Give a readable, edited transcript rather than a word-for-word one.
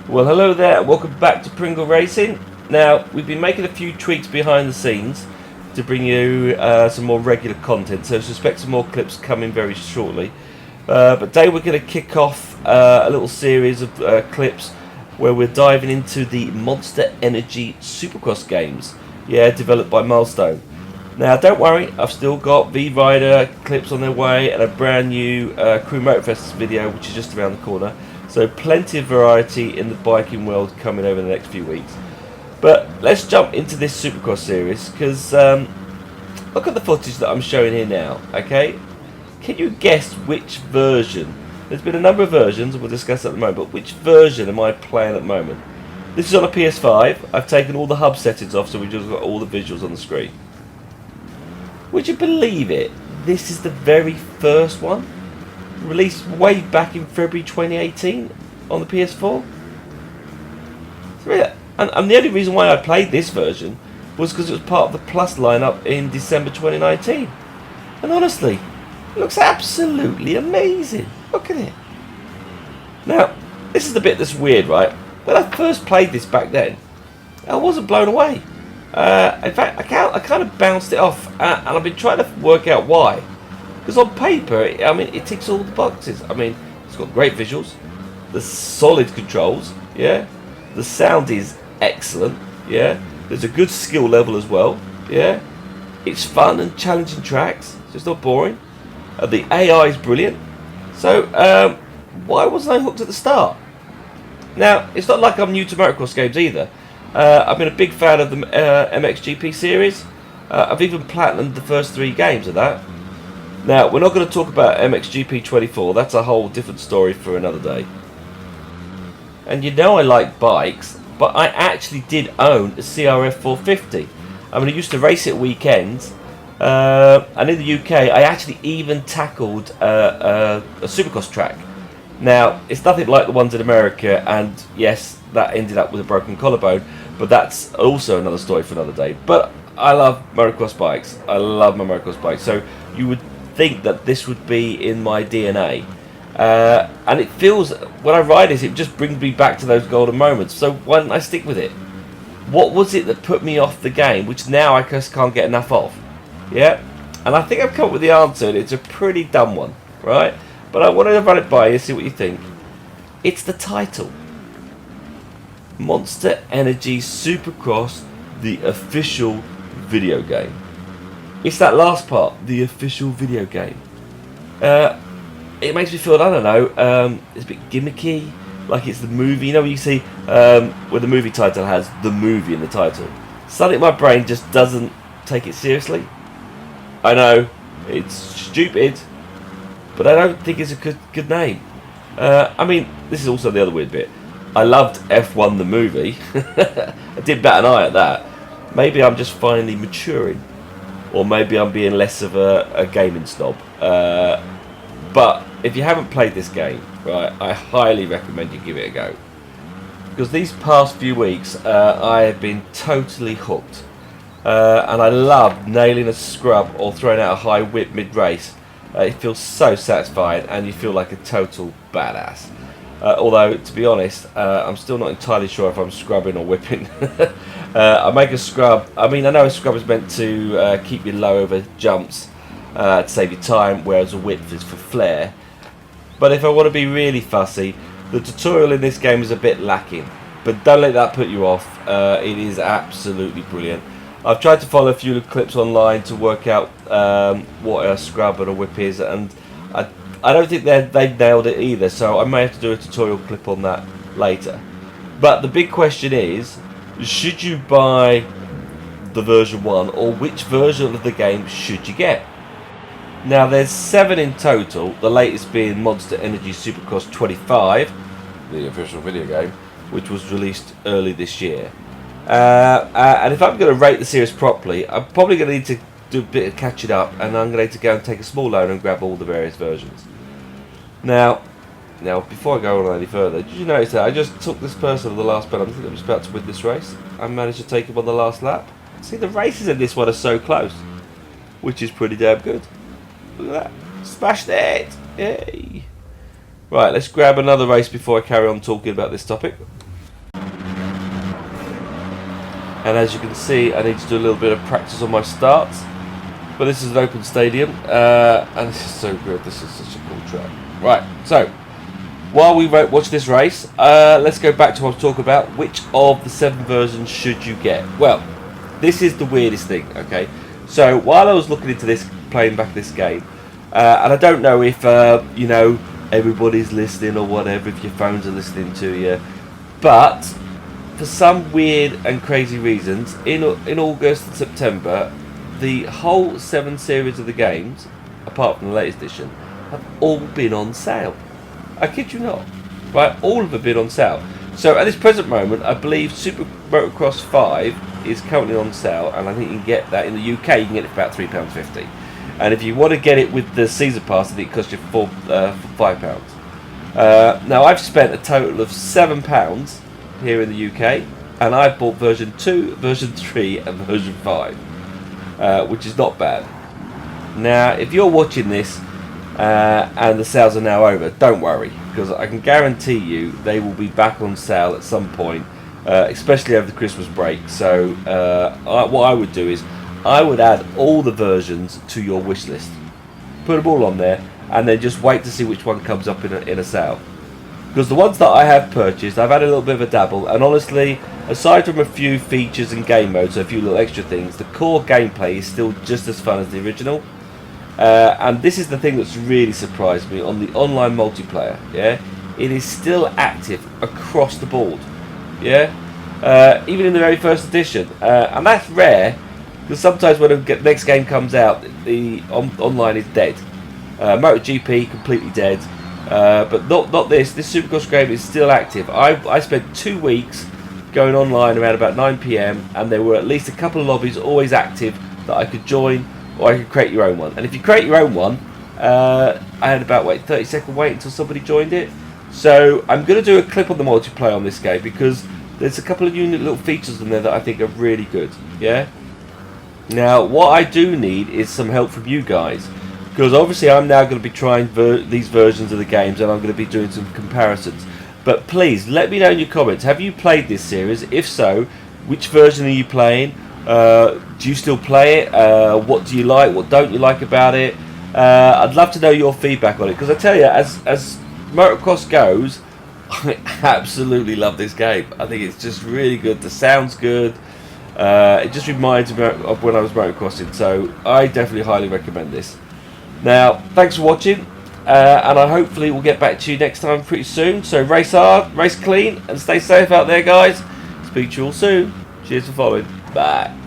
Well, hello there, and welcome back to Pringle Racing. Now, we've been making a few tweaks behind the scenes to bring you some more regular content, so suspect some more clips coming very shortly. But today we're going to kick off a little series of clips where we're diving into the Monster Energy Supercross games, developed by Milestone. Now, don't worry, I've still got V-Rider clips on their way and a brand new Crew Motorfest video, which is just around the corner. So plenty of variety in the biking world coming over the next few weeks. But let's jump into this Supercross series, because look at the footage that I'm showing here now, okay? Can you guess which version? There's been a number of versions, and we'll discuss that at the moment, but which version am I playing at the moment? This is on a PS5. I've taken all the hub settings off, so we've just got all the visuals on the screen. Would you believe it? This is the very first one, released way back in February 2018 on the PS4. And the only reason why I played this version was because it was part of the Plus lineup in December 2019. And honestly, it looks absolutely amazing. Look at it. Now, this is the bit that's weird, right? When I first played this back then, I wasn't blown away. In fact, I kind of bounced it off, and I've been trying to work out why. Because on paper, I mean, it ticks all the boxes. I mean, it's got great visuals, the solid controls, the sound is excellent, there's a good skill level as well, it's fun and challenging tracks, so it's not boring. The AI is brilliant. So why wasn't I hooked at the start? Now, it's not like I'm new to motocross games either. I've been a big fan of the MXGP series. I've even platinumed the first 3 games of that. Now, we're not going to talk about MXGP 24, that's a whole different story for another day. And you know I like bikes, but I actually did own a CRF 450. I mean, I used to race it weekends, and in the UK I actually even tackled a Supercross track. Now, it's nothing like the ones in America, and yes, that ended up with a broken collarbone, but that's also another story for another day. But I love motocross bikes. I love my motocross bikes. So you would think that this would be in my DNA. And it feels, when I ride it just brings me back to those golden moments. So why didn't I stick with it? What was it that put me off the game, which now I just can't get enough of? And I think I've come up with the answer, and it's a pretty dumb one, right? But I wanted to run it by you, see what you think. It's the title. Monster Energy Supercross, the official video game. It's that last part, the official video game. It makes me feel, I don't know, it's a bit gimmicky, like it's the movie. You know when you see where the movie title has the movie in the title? Suddenly my brain just doesn't take it seriously. I know, it's stupid, but I don't think it's a good name. I mean, this is also the other weird bit. I loved F1 the movie. I did bat an eye at that. Maybe I'm just finally maturing. Or maybe I'm being less of a gaming snob. But if you haven't played this game, right, I highly recommend you give it a go. Because these past few weeks, I have been totally hooked. And I love nailing a scrub or throwing out a high whip mid-race. It feels so satisfying, and you feel like a total badass. Although, to be honest, I'm still not entirely sure if I'm scrubbing or whipping. I make a scrub. I mean, I know a scrub is meant to keep you low over jumps to save you time, whereas a whip is for flair. But if I want to be really fussy, the tutorial in this game is a bit lacking. But don't let that put you off. It is absolutely brilliant. I've tried to follow a few clips online to work out what a scrub and a whip is, and I don't think they've nailed it either, so I may have to do a tutorial clip on that later. But the big question is, should you buy the version 1, or which version of the game should you get? Now, there's 7 in total, the latest being Monster Energy Supercross 25, the official video game, which was released early this year. And if I'm going to rate the series properly, I'm probably going to need to do a bit of catching up, and I'm going to need to go and take a small loan and grab all the various versions. Now, before I go on any further, did you notice that I just took this person on the last penalty that was about to win this race? I managed to take him on the last lap. See, the races in this one are so close, which is pretty damn good. Look at that. Smashed it! Yay! Right, let's grab another race before I carry on talking about this topic. and as you can see, I need to do a little bit of practice on my starts. But this is an open stadium, and this is so good. This is such a cool track. Right, so while we watch this race, let's go back to what I was talking about. Which of the 7 versions should you get? Well, this is the weirdest thing, okay? So while I was looking into this, playing back this game, and I don't know if, you know, everybody's listening or whatever, if your phones are listening to you, but for some weird and crazy reasons, in August and September, the whole 7 series of the games, apart from the latest edition, have all been on sale. I kid you not. Right, all of them have been on sale. So at this present moment, I believe Super Motocross 5 is currently on sale, and I think you can get that in the UK. You can get it for about £3.50. And if you want to get it with the Season Pass, I think it costs you £5. Now I've spent a total of £7 here in the UK, and I've bought version 2, version 3, and version 5, which is not bad. Now, if you're watching this and the sales are now over, don't worry, because I can guarantee you they will be back on sale at some point, especially over the Christmas break. So what I would do is I would add all the versions to your wish list, put them all on there, and then just wait to see which one comes up in a sale. Because the ones that I have purchased, I've had a little bit of a dabble, and honestly, aside from a few features and game modes, a few little extra things, the core gameplay is still just as fun as the original. And this is the thing that's really surprised me on the online multiplayer. Yeah, it is still active across the board. Yeah, even in the very first edition, and that's rare, because sometimes when the next game comes out, the online is dead. MotoGP completely dead, but not this. This Supercross game is still active. I spent 2 weeks going online around about 9 PM, and there were at least a couple of lobbies always active that I could join, or I could create your own one. And if you create your own one, I had about 30-second wait until somebody joined it. So I'm going to do a clip on the multiplayer on this game, because there's a couple of unique little features in there that I think are really good. Yeah. Now, what I do need is some help from you guys, because obviously I'm now going to be trying these versions of the games, and I'm going to be doing some comparisons. But please let me know in your comments, have you played this series? If so, which version are you playing? Do you still play it? What do you like? What don't you like about it? I'd love to know your feedback on it, because I tell you, as motocross goes, I absolutely love this game. I think it's just really good. The sound's good. It just reminds me of when I was motocrossing, so I definitely highly recommend this. Now, thanks for watching, and I hopefully will get back to you next time pretty soon. So race hard, race clean, and stay safe out there, guys. Speak to you all soon. Cheers for following. Bye.